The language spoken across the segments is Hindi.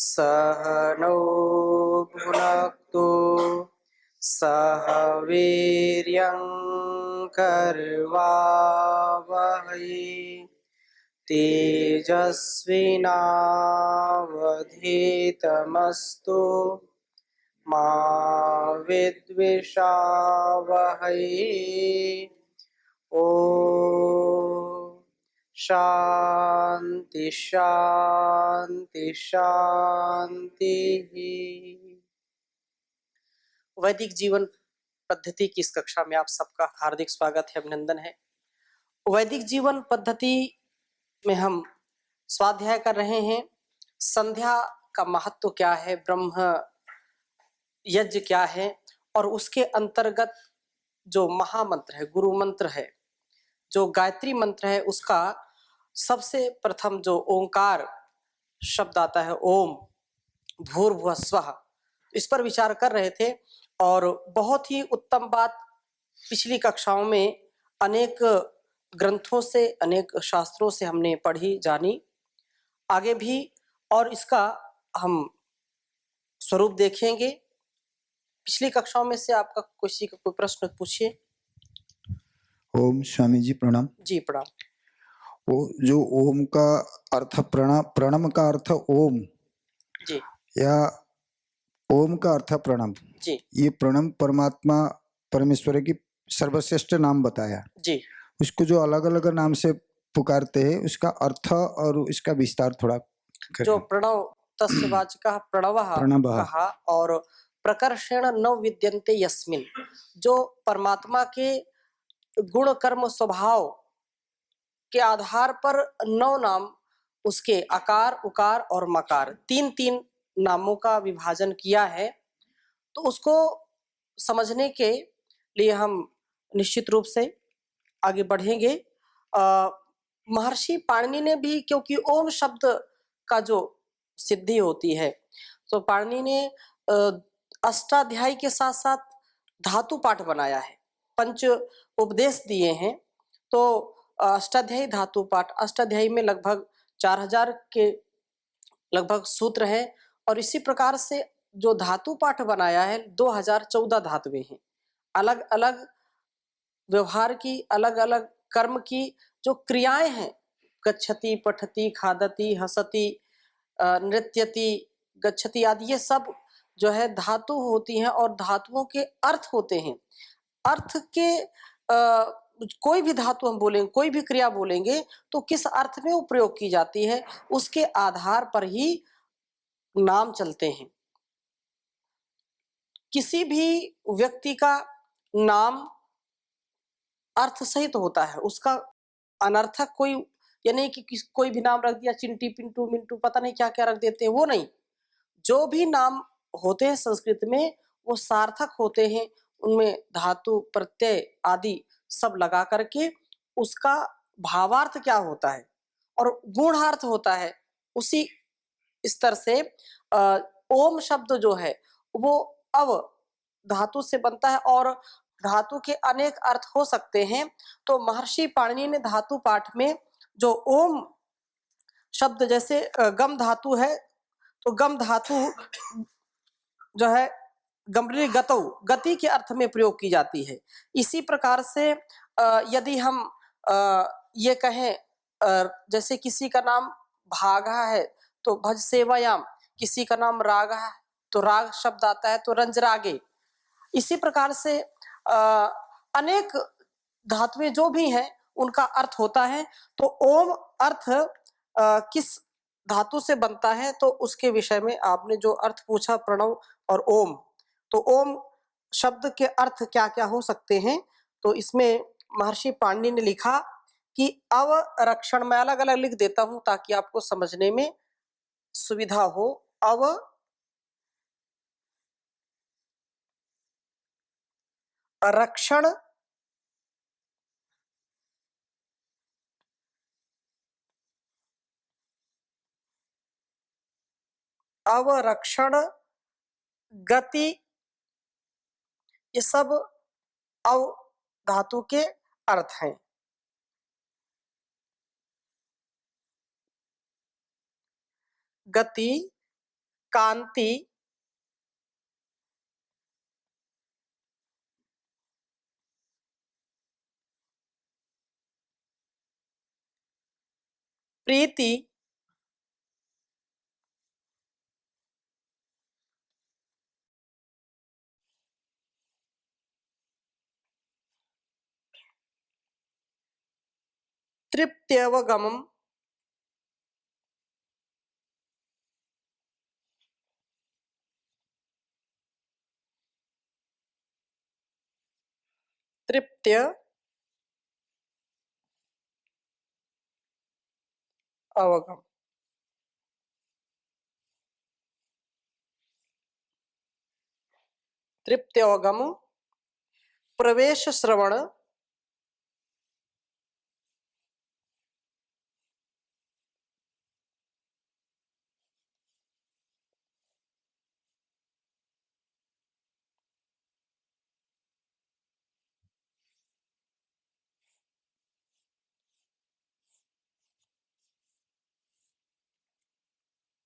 सह नौ भुनक्तु सह वीर्यं करवावहै तेजस्विनावधीतमस्तु मा विद्विषावहै। ओ शांति शांति शांति। वैदिक जीवन पद्धति की इस कक्षा में आप सबका हार्दिक स्वागत है, अभिनंदन है। वैदिक जीवन पद्धति में हम स्वाध्याय कर रहे हैं। संध्या का महत्व क्या है, ब्रह्म यज्ञ क्या है, और उसके अंतर्गत जो महामंत्र है, गुरु मंत्र है, जो गायत्री मंत्र है, उसका सबसे प्रथम जो ओंकार शब्द आता है, ओम भूर्भुवः स्वः, इस पर विचार कर रहे थे। और बहुत ही उत्तम बात पिछली कक्षाओं में अनेक ग्रंथों से, अनेक शास्त्रों से हमने पढ़ी जानी, आगे भी और इसका हम स्वरूप देखेंगे। पिछली कक्षाओं में से आपका किसी का कोई प्रश्न पूछिए। ओम स्वामी जी प्रणाम। जी प्रणाम। वो जो ओम का अर्थ प्रणम का अर्थ ओम जी या ओम का अर्थ प्रणम, जी ये प्रणम परमात्मा परमेश्वर की सर्वश्रेष्ठ नाम बताया। जी उसको जो अलग अलग नाम से पुकारते हैं, उसका अर्थ और इसका विस्तार थोड़ा जो प्रणव तस्य वाचकः प्रणवः प्रणवः कहा, और प्रकर्षेण न विद्यन्ते यस्मिन, जो परमात्मा के गुण कर्म स्वभाव के आधार पर 9 नाम, उसके आकार उकार और मकार, तीन तीन नामों का विभाजन किया है। तो उसको समझने के लिए हम निश्चित रूप से आगे बढ़ेंगे। महर्षि पाणिनि ने भी, क्योंकि ओम शब्द का जो सिद्धि होती है, तो पाणिनि ने अष्टाध्यायी के साथ साथ धातु पाठ बनाया है, पंच उपदेश दिए हैं। तो अष्टाध्यायी धातु पाठ, अष्टाध्यायी में लगभग 4000 के लगभग सूत्र हैं, और इसी प्रकार से जो धातु पाठ बनाया है 2014 धातुएं हैं। अलग अलग व्यवहार की, अलग अलग कर्म की जो क्रियाएं हैं, गच्छति पठति खादति हसति नृत्यति गच्छति आदि, ये सब जो है धातु होती हैं, और धातुओं के अर्थ होते हैं। अर्थ के कोई भी धातु हम बोलेंगे, कोई भी क्रिया बोलेंगे, तो किस अर्थ में वो प्रयोग की जाती है, उसके आधार पर ही नाम चलते हैं। किसी भी व्यक्ति का नाम अर्थ सहित होता है, उसका अनर्थक कोई, यानी कि कोई भी नाम रख दिया, चिंटी पिंटू मिंटू पता नहीं क्या क्या रख देते हैं, वो नहीं। जो भी नाम होते हैं संस्कृत में, वो सार्थक होते हैं, उनमें धातु प्रत्यय आदि सब लगा करके उसका भावार्थ क्या होता है और गुणार्थ होता है, उसी स्तर से ओम शब्द जो है वो अव धातु से बनता है, और धातु के अनेक अर्थ हो सकते हैं। तो महर्षि पाणिनि ने धातु पाठ में जो ओम शब्द, जैसे गम धातु है, तो गम धातु जो है गमरी गतौ, गति के अर्थ में प्रयोग की जाती है। इसी प्रकार से यदि हम ये कहें, जैसे किसी का नाम भागा है तो भज सेवायाम, किसी का नाम रागा है तो राग शब्द आता है तो रंजरागे। इसी प्रकार से अनेक धातुएं जो भी हैं उनका अर्थ होता है। तो ओम अर्थ किस धातु से बनता है, तो उसके विषय में आपने जो अर्थ पूछा, प्रणव और ओम, तो ओम शब्द के अर्थ क्या क्या हो सकते हैं, तो इसमें महर्षि पाणिनि ने लिखा कि अवरक्षण, मैं अलग अलग लिख देता हूं ताकि आपको समझने में सुविधा हो। अवरक्षण, अवरक्षण, गति, ये सब अव धातु के अर्थ हैं। गति, कांति, प्रीति, तृप्त्यवगमम्, तृप्त्य अवगम, तृप्त्यवगम, प्रवेश श्रवण,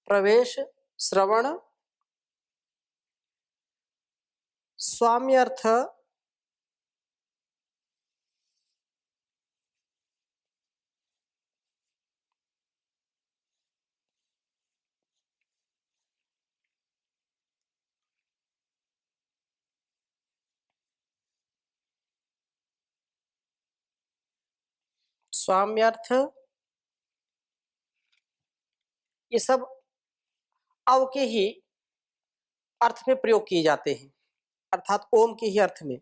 प्रवेश श्रवण, स्वाम्यर्थ, स्वाम्यर्थ, ये सब अव के ही अर्थ में प्रयोग किए जाते हैं, अर्थात ओम के ही अर्थ में।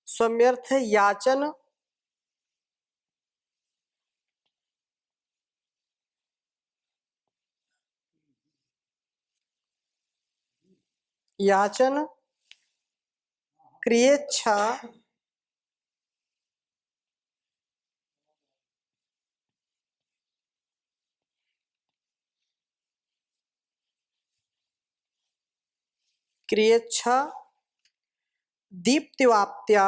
स्वम्यर्थ याचन, याचन, क्रियेच्छा, क्रियेच्छा, दीप्तिवाप्त्या,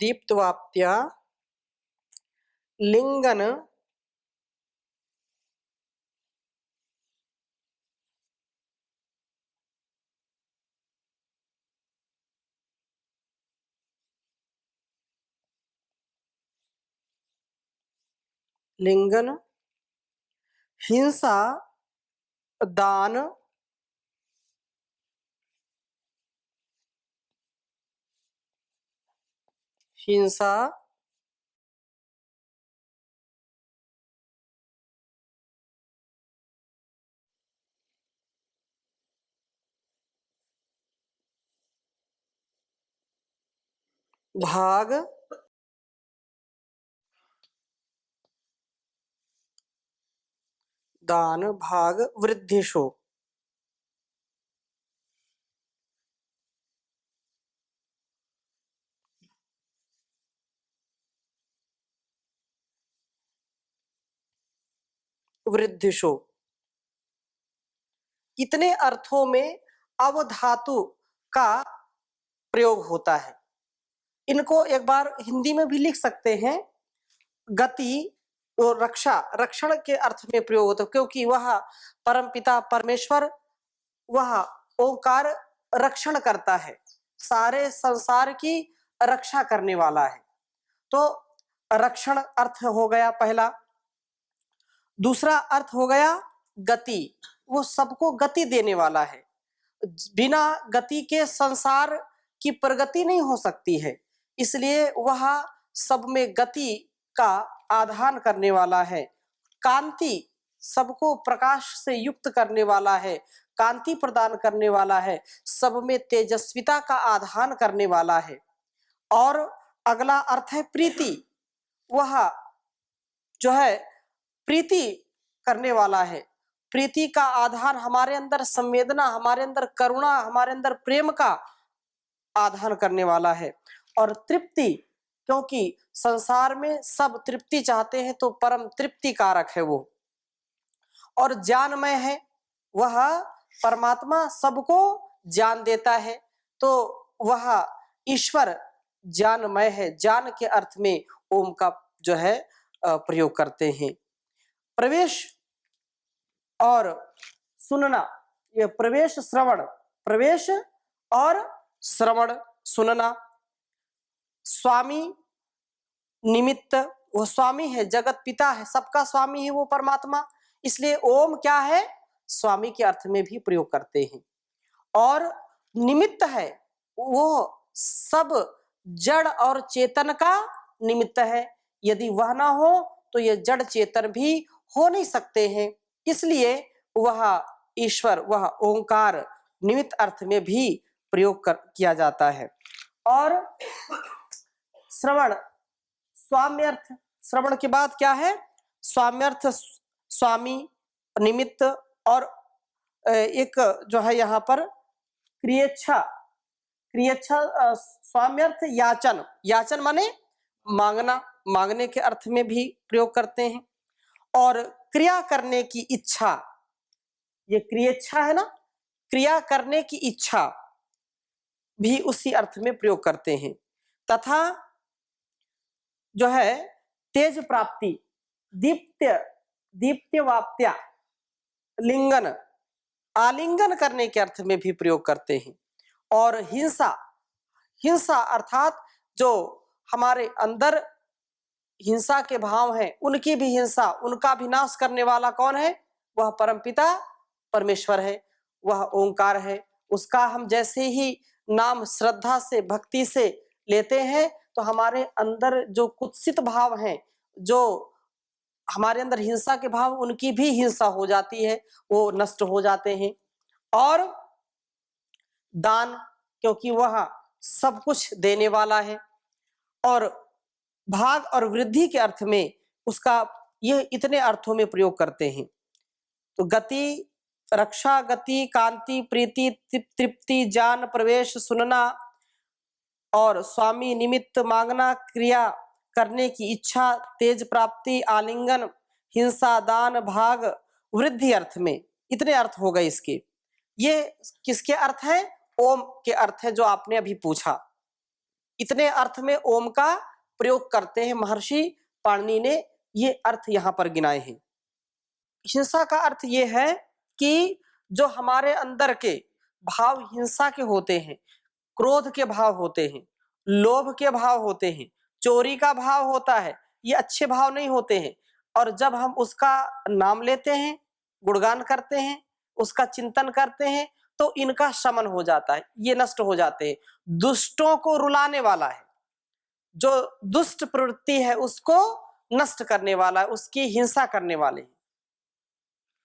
दीप्तवाप्त्या, लिंगन, लिंगन, हिंसा, दान, हिंसा, भाग, दान, भाग, वृद्धिशो, वृद्धिशो, इतने अर्थों में अव धातु का प्रयोग होता है। इनको एक बार हिंदी में भी लिख सकते हैं, गति और रक्षा, रक्षण के अर्थ में प्रयोग होता है, क्योंकि वह परमपिता परमेश्वर, वह ओंकार रक्षण करता है, सारे संसार की रक्षा करने वाला है। तो रक्षण अर्थ हो गया पहला। दूसरा अर्थ हो गया गति, वो सबको गति देने वाला है। बिना गति के संसार की प्रगति नहीं हो सकती है, इसलिए वह सब में गति का आधान करने वाला है। कांति, सबको प्रकाश से युक्त करने वाला है, कांति प्रदान करने वाला है, सब में तेजस्विता का आधान करने वाला है। और अगला अर्थ है प्रीति, वह जो है प्रीति करने वाला है। प्रीति का आधान हमारे अंदर संवेदना, हमारे अंदर करुणा, हमारे अंदर प्रेम का आधान करने वाला है। और तृप्ति, क्योंकि संसार में सब तृप्ति चाहते हैं तो परम तृप्ति कारक है वो, और ज्ञानमय है वह परमात्मा सबको ज्ञान देता है, तो वह ईश्वर ज्ञानमय है। ज्ञान के अर्थ में ओम का जो है प्रयोग करते हैं। प्रवेश और सुनना, ये प्रवेश श्रवण, प्रवेश और श्रवण सुनना। स्वामी निमित्त, वो स्वामी है, जगत पिता है, सबका स्वामी है वो परमात्मा, इसलिए ओम क्या है, स्वामी के अर्थ में भी प्रयोग करते हैं। और निमित्त है, वो सब जड़ और चेतन का निमित्त है, यदि वह ना हो तो ये जड़ चेतन भी हो नहीं सकते हैं, इसलिए वह ईश्वर, वह ओंकार निमित्त अर्थ में भी प्रयोग किया जाता है। और श्रवण, स्वाम्यर्थ, श्रवण के बाद क्या है, स्वाम्यर्थ, स्वामी निमित्त, और एक जो है यहाँ पर क्रियेच्छा, क्रियेच्छा स्वाम्यर्थ याचन, याचन माने मांगना, मांगने के अर्थ में भी प्रयोग करते हैं। और क्रिया करने की इच्छा, ये क्रियेच्छा है ना, क्रिया करने की इच्छा भी उसी अर्थ में प्रयोग करते हैं। तथा जो है तेज प्राप्ति, दीप्त्य, दीप्त्यवाप्त्या, लिंगन, आलिंगन करने के अर्थ में भी प्रयोग करते हैं। और हिंसा, हिंसा अर्थात जो हमारे अंदर हिंसा के भाव हैं, उनकी भी हिंसा, उनका भी नाश करने वाला कौन है, वह परमपिता परमेश्वर है, वह ओंकार है। उसका हम जैसे ही नाम श्रद्धा से, भक्ति से लेते हैं तो हमारे अंदर जो कुत्सित भाव हैं, जो हमारे अंदर हिंसा के भाव, उनकी भी हिंसा हो जाती है, वो नष्ट हो जाते हैं। और दान, क्योंकि वह सब कुछ देने वाला है। और भाग और वृद्धि के अर्थ में उसका यह इतने अर्थों में प्रयोग करते हैं। तो गति, रक्षा, गति, कांति, प्रीति, तृप्ति, ज्ञान, प्रवेश, सुनना, और स्वामी निमित्त, मांगना, क्रिया करने की इच्छा, तेज प्राप्ति, आलिंगन, हिंसा, दान, भाग, वृद्धि अर्थ में इतने अर्थ हो गए इसके। ये किसके अर्थ हैं, ओम के अर्थ है जो आपने अभी पूछा। इतने अर्थ में ओम का प्रयोग करते हैं, महर्षि पाणिनि ने ये अर्थ यहाँ पर गिनाए हैं। हिंसा का अर्थ ये है कि जो हमारे अंदर के भाव हिंसा के होते हैं, क्रोध के भाव होते हैं, लोभ के भाव होते हैं, चोरी का भाव होता है, ये अच्छे भाव नहीं होते हैं। और जब हम उसका नाम लेते हैं, गुणगान करते हैं, उसका चिंतन करते हैं, तो इनका शमन हो जाता है, ये नष्ट हो जाते हैं। दुष्टों को रुलाने वाला है, जो दुष्ट प्रवृत्ति है उसको नष्ट करने वाला है, उसकी हिंसा करने वाले हैं।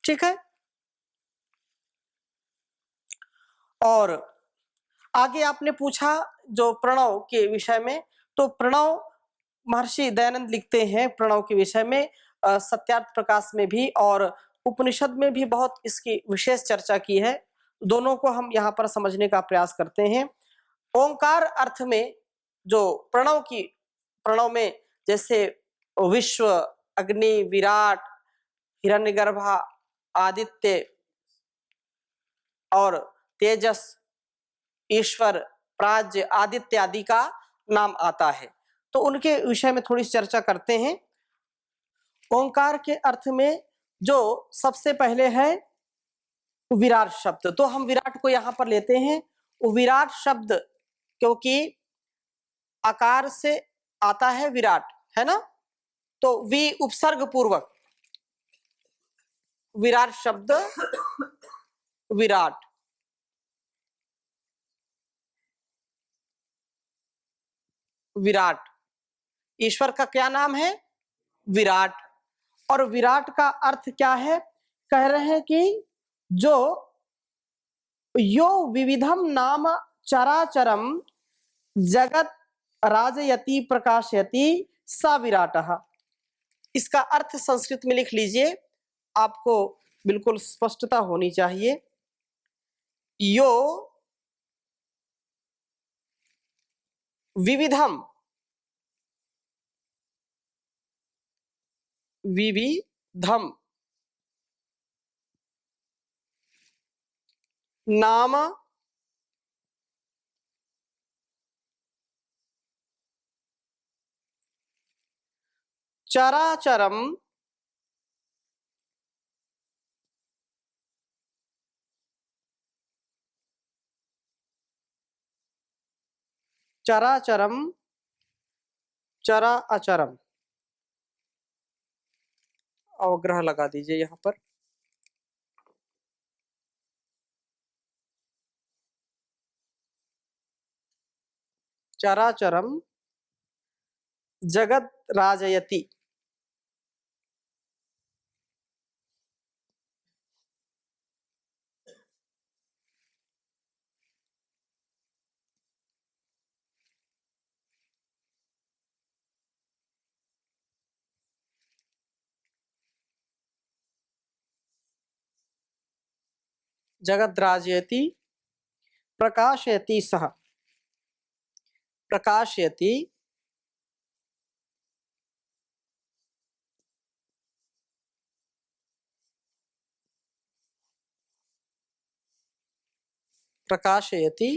ठीक है। और आगे आपने पूछा जो प्रणव के विषय में, तो प्रणव महर्षि दयानंद लिखते हैं प्रणव के विषय में, सत्यार्थ प्रकाश में भी और उपनिषद में भी बहुत इसकी विशेष चर्चा की है। दोनों को हम यहाँ पर समझने का प्रयास करते हैं। ओंकार अर्थ में जो प्रणव में जैसे विश्व, अग्नि, विराट, हिरण्यगर्भा, आदित्य और तेजस, ईश्वर, प्राज्ञ, आदित्य आदि का नाम आता है, तो उनके विषय में थोड़ी चर्चा करते हैं। ओंकार के अर्थ में जो सबसे पहले है विराट शब्द, तो हम विराट को यहाँ पर लेते हैं। विराट शब्द क्योंकि आकार से आता है विराट, है ना, तो वी उपसर्ग पूर्वक विराट शब्द, विराट, विराट, ईश्वर का क्या नाम है, विराट। और विराट का अर्थ क्या है, कह रहे हैं कि जो यो विविधम नाम चराचरम जगत राजयति प्रकाशयति सा विराटः। इसका अर्थ संस्कृत में लिख लीजिए, आपको बिल्कुल स्पष्टता होनी चाहिए। यो विविधम विविधम नाम चराचरम चराचरम चरा अचरम, अवग्रह लगा दीजिए यहाँ पर। चराचरम जगत राजयति, जगत राजयति प्रकाशयति सह, प्रकाशयति प्रकाशयति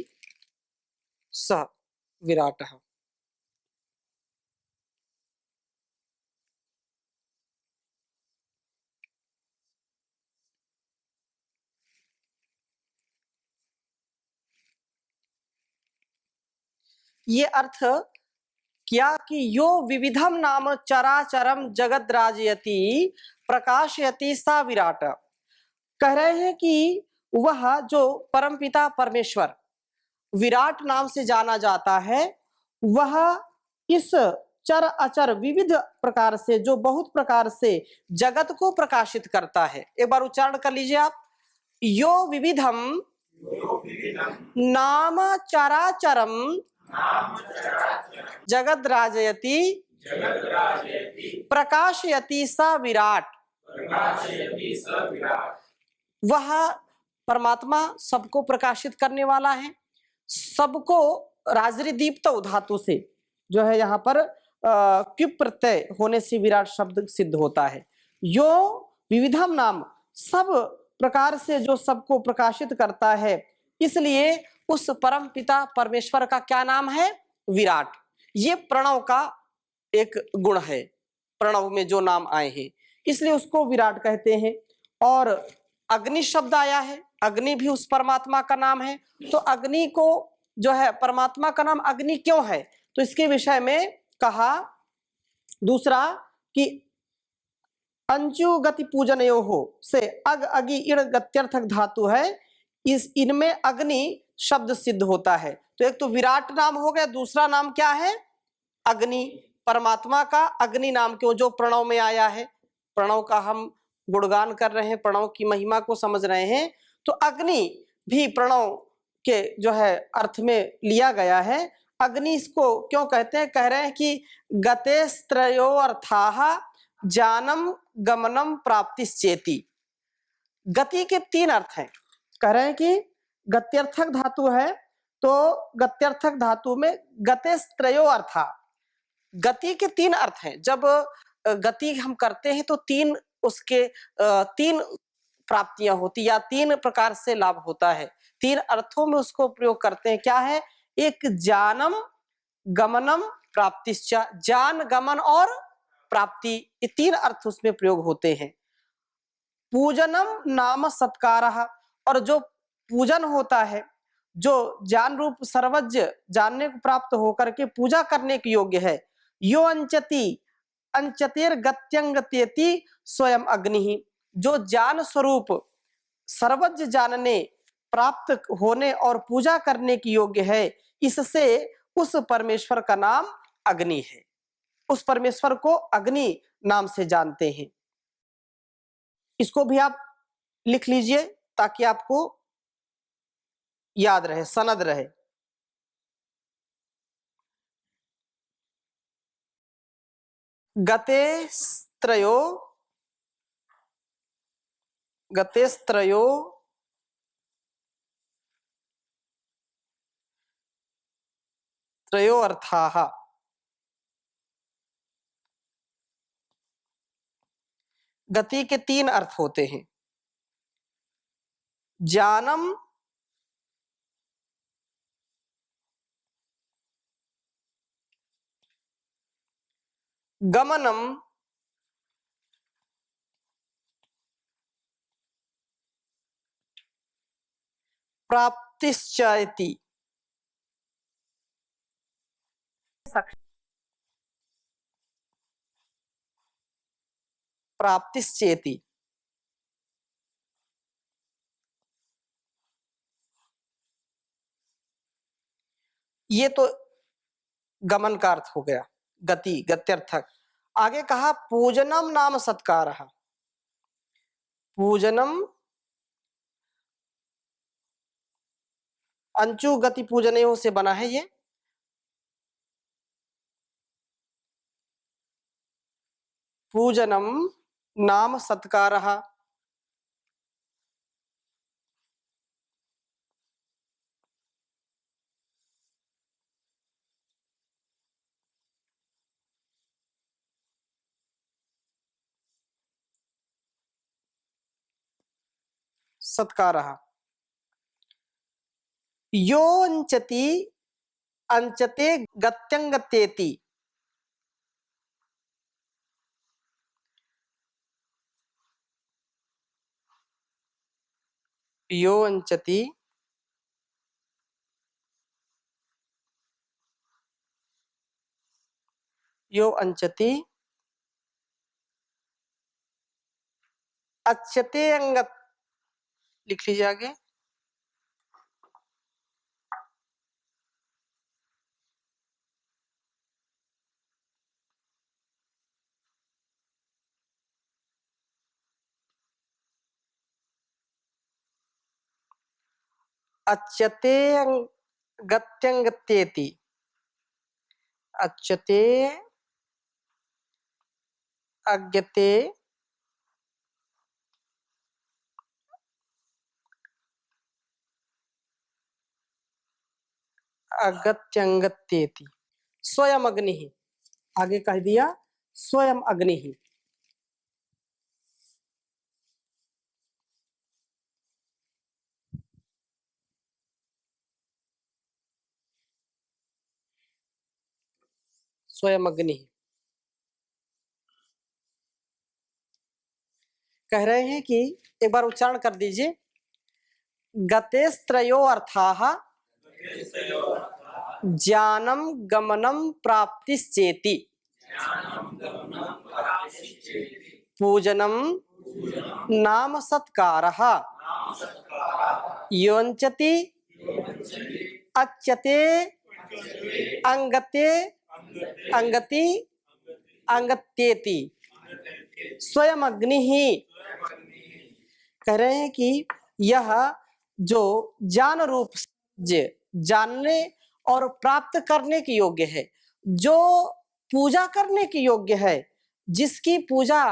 सः विराटः। ये अर्थ किया कि यो विविधम नाम चराचरम जगत राजयति प्रकाशयति सा विराट। कह रहे हैं कि वह जो परमपिता परमेश्वर विराट नाम से जाना जाता है, वह इस चर अचर विविध प्रकार से, जो बहुत प्रकार से जगत को प्रकाशित करता है। एक बार उच्चारण कर लीजिए आप। यो विविधम नाम चराचरम जगत राजयति प्रकाशयति स विराट। वह परमात्मा सबको प्रकाशित करने वाला है, सबको राजरी दीप्त धातु से जो है यहाँ पर क्युप प्रत्यय होने से विराट शब्द सिद्ध होता है। यो विविधम नाम, सब प्रकार से जो सबको प्रकाशित करता है, इसलिए उस परम पिता परमेश्वर का क्या नाम है? विराट। ये प्रणव का एक गुण है, प्रणव में जो नाम आए हैं इसलिए उसको विराट कहते हैं। और अग्नि शब्द आया है, अग्नि भी उस परमात्मा का नाम है। तो अग्नि को जो है, परमात्मा का नाम अग्नि क्यों है? तो इसके विषय में कहा दूसरा कि अंचु गति पूजनयो हो से अग अगि इण गत्यर्थक धातु है, इस इनमें अग्नि शब्द सिद्ध होता है। तो एक तो विराट नाम हो गया, दूसरा नाम क्या है? अग्नि। परमात्मा का अग्नि नाम क्यों? जो प्रणव में आया है, प्रणव का हम गुणगान कर रहे हैं, प्रणव की महिमा को समझ रहे हैं, तो अग्नि भी प्रणव के जो है अर्थ में लिया गया है। अग्नि इसको क्यों कहते हैं? कह रहे हैं कि गतेस्त्रयो अर्थाः जानम गमनम प्राप्तिश्चेति। गति के तीन अर्थ हैं। कह रहे हैं कि गत्यर्थक धातु है, तो गत्यर्थक धातु में गतेस्त्रयो अर्था, गति के तीन अर्थ हैं। जब गति हम करते हैं तो तीन उसके तीन प्राप्तियां होती, या तीन प्रकार से लाभ होता है, तीन अर्थों में उसको प्रयोग करते हैं। क्या है? एक जानम गमनम प्राप्तिश्च, जान गमन और प्राप्ति, ये तीन अर्थ उसमें प्रयोग होते हैं। पूजनम नाम सत्कारः, और जो पूजन होता है, जो ज्ञान रूप सर्वज्ञ जानने को प्राप्त होकर के पूजा करने के योग्य है। यो अंचति अंचतेर गत्यंगत्यति स्वयं अग्नि, जो ज्ञान स्वरूप सर्वज्ञ जानने प्राप्त होने और पूजा करने की योग्य है, इससे उस परमेश्वर का नाम अग्नि है। उस परमेश्वर को अग्नि नाम से जानते हैं। इसको भी आप लिख लीजिए ताकि आपको याद रहे, सनद रहे। गतेस्त्रयो गतेस्त्रयो त्रयो अर्थाः, गति के तीन अर्थ होते हैं, ज्ञानम, गमनम, प्राप्तिश्चेति। प्राप्तिश्चेति, ये तो गमन का अर्थ हो गया, गति, गत्यर्थक। आगे कहा पूजनम नाम सत्कारः। पूजनम, अंचु गति पूजनयोः से बना है ये। पूजनम नाम सत्कारः। सत्कारः। यो अंचति, अंचते गत्यंगत्येति। यो अंचति, यो अंचति, अच्छते अंगत, लिख लीजिए आगे। अच्छते गत्यंगत्येति। अच्छते अज्ञते अगत्यंगत्येति। स्वयं अग्नि, आगे कह दिया स्वयं अग्नि। स्वयं अग्नि कह रहे हैं कि एक बार उच्चारण कर दीजिए। गतेस्त्रयो अर्थाः ज्ञानम गमनम प्राप्तिश्चेति। पूजनम नाम सत्कारः। योञ्चति अच्छते अंगते अंगति अंगत्येति। स्वयं अग्नि ही। कह रहे हैं कि यह जो ज्ञान रूप जानने और प्राप्त करने के योग्य है, जो पूजा करने के योग्य है, जिसकी पूजा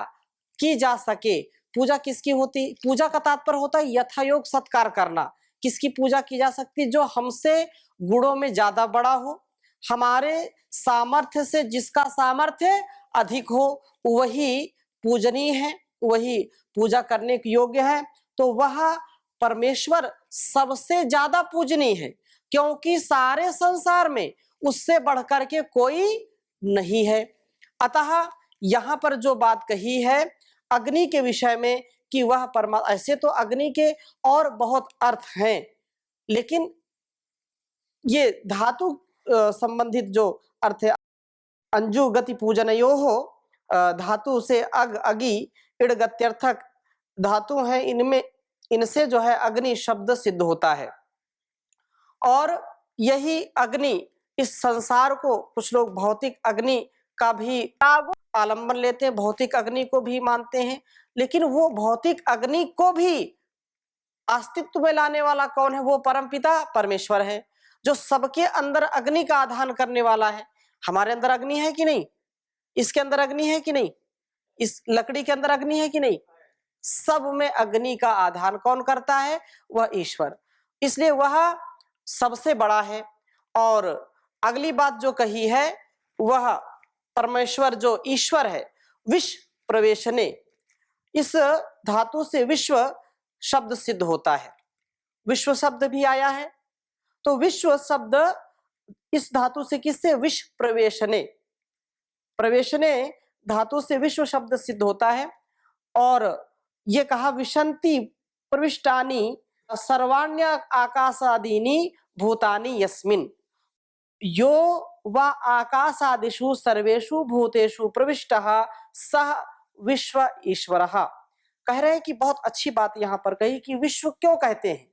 की जा सके। पूजा किसकी होती? पूजा का तात्पर्य होता है यथायोग सत्कार करना। किसकी पूजा की जा सकती? जो हमसे गुणों में ज्यादा बड़ा हो, हमारे सामर्थ्य से जिसका सामर्थ्य अधिक हो, वही पूजनीय है, वही पूजा करने के योग्य है। तो वह परमेश्वर सबसे ज्यादा पूजनीय है, क्योंकि सारे संसार में उससे बढ़कर के कोई नहीं है। अतः यहाँ पर जो बात कही है अग्नि के विषय में कि वह परमात्मा, ऐसे तो अग्नि के और बहुत अर्थ हैं, लेकिन ये धातु संबंधित जो अर्थ है, अंजु गति पूजनयोः, धातु से अग अगी इड़ गत्यर्थक धातु है, इनमें इनसे जो है अग्नि शब्द सिद्ध होता है। और यही अग्नि इस संसार को, कुछ लोग भौतिक अग्नि का भी आलंबन लेते हैं, भौतिक अग्नि को भी मानते हैं, लेकिन वो भौतिक अग्नि को भी अस्तित्व में लाने वाला कौन है? वो परमपिता परमेश्वर है, जो सबके अंदर अग्नि का आधान करने वाला है। हमारे अंदर अग्नि है कि नहीं? इसके अंदर अग्नि है कि नहीं? इस लकड़ी के अंदर अग्नि है कि नहीं? सब में अग्नि का आधान कौन करता है? वह ईश्वर। इसलिए वह सबसे बड़ा है। और अगली बात जो कही है, वह परमेश्वर जो ईश्वर है, विश्व प्रवेशने, इस धातु से विश्व शब्द सिद्ध होता है। विश्व शब्द भी आया है, तो विश्व शब्द इस धातु से किससे, विश्व प्रवेशने, प्रवेशने धातु से विश्व शब्द सिद्ध होता है। और ये कहा विशंति प्रविष्टानि सर्वाण्य आकाशादीनि भूतानि यस्मिन, यो वा आकाशादिषु सर्वेषु भूतेषु प्रविष्टः सह विश्व ईश्वरः। कह रहे हैं कि बहुत अच्छी बात यहाँ पर कही कि विश्व क्यों कहते हैं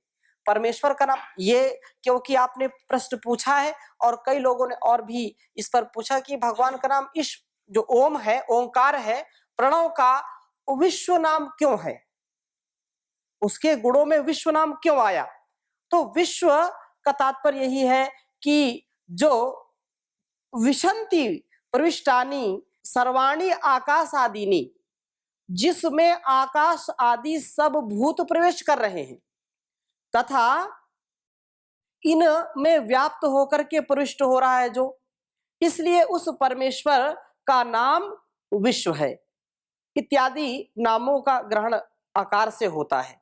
परमेश्वर का नाम, ये क्योंकि आपने प्रश्न पूछा है और कई लोगों ने और भी इस पर पूछा कि भगवान का नाम इस जो ओम है, ओंकार है, प्रणव का विश्व नाम क्यों है, उसके गुणों में विश्व नाम क्यों आया। तो विश्व का तात्पर्य यही है कि जो विशंति प्रविष्टानि सर्वाणी आकाश आदिनी, जिसमें आकाश आदि सब भूत प्रवेश कर रहे हैं तथा इन में व्याप्त होकर के प्रविष्ट हो रहा है जो, इसलिए उस परमेश्वर का नाम विश्व है। इत्यादि नामों का ग्रहण आकार से होता है।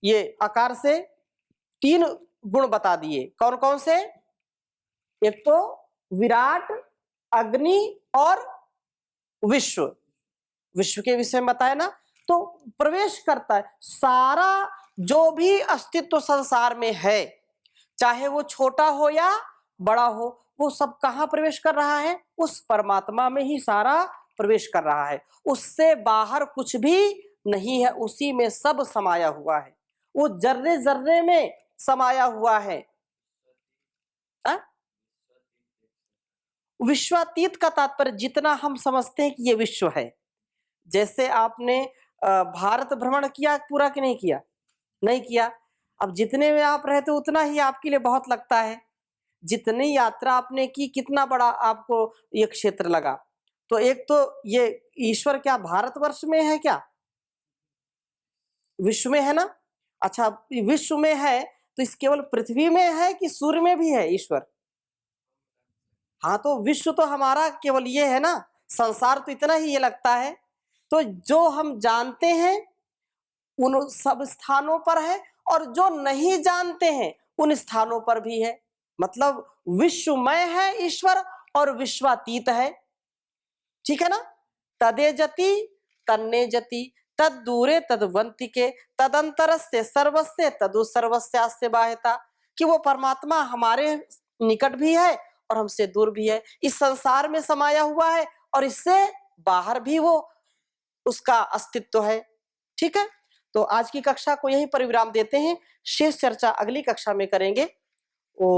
ये आकार से 3 गुण बता दिए, कौन कौन से, एक तो विराट, अग्नि और विश्व, विश्व के विषय में बताया ना। तो प्रवेश करता है सारा जो भी अस्तित्व संसार में है, चाहे वो छोटा हो या बड़ा हो, वो सब कहाँ प्रवेश कर रहा है, उस परमात्मा में ही सारा प्रवेश कर रहा है। उससे बाहर कुछ भी नहीं है, उसी में सब समाया हुआ है, वो जर्रे जर्रे में समाया हुआ है। विश्वातीत का तात्पर्य जितना हम समझते हैं कि ये विश्व है, जैसे आपने भारत भ्रमण किया पूरा कि नहीं किया, नहीं किया, अब जितने में आप रहते उतना ही आपके लिए बहुत लगता है, जितनी यात्रा आपने की कितना बड़ा आपको ये क्षेत्र लगा। तो एक तो ये ईश्वर क्या भारतवर्ष में है, क्या विश्व में है ना। अच्छा, विश्व में है तो इस केवल पृथ्वी में है कि सूर्य में भी है ईश्वर। हाँ, तो विश्व तो हमारा केवल ये है ना, संसार तो इतना ही ये लगता है। तो जो हम जानते हैं उन सब स्थानों पर है और जो नहीं जानते हैं उन स्थानों पर भी है। मतलब विश्वमय है ईश्वर और विश्वातीत है, ठीक है ना। तदे जति तन्ने जति तद दूरे तदवंतिके तदंतरस्य सर्वस्य तदु सर्वस्यास्य बाह्यता, कि वो परमात्मा हमारे निकट भी है और हमसे दूर भी है, इस संसार में समाया हुआ है और इससे बाहर भी वो उसका अस्तित्व है। ठीक है, तो आज की कक्षा को यहीं पर विराम देते हैं, शेष चर्चा अगली कक्षा में करेंगे। ओम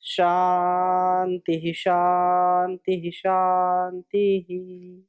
शांति शांति शांति।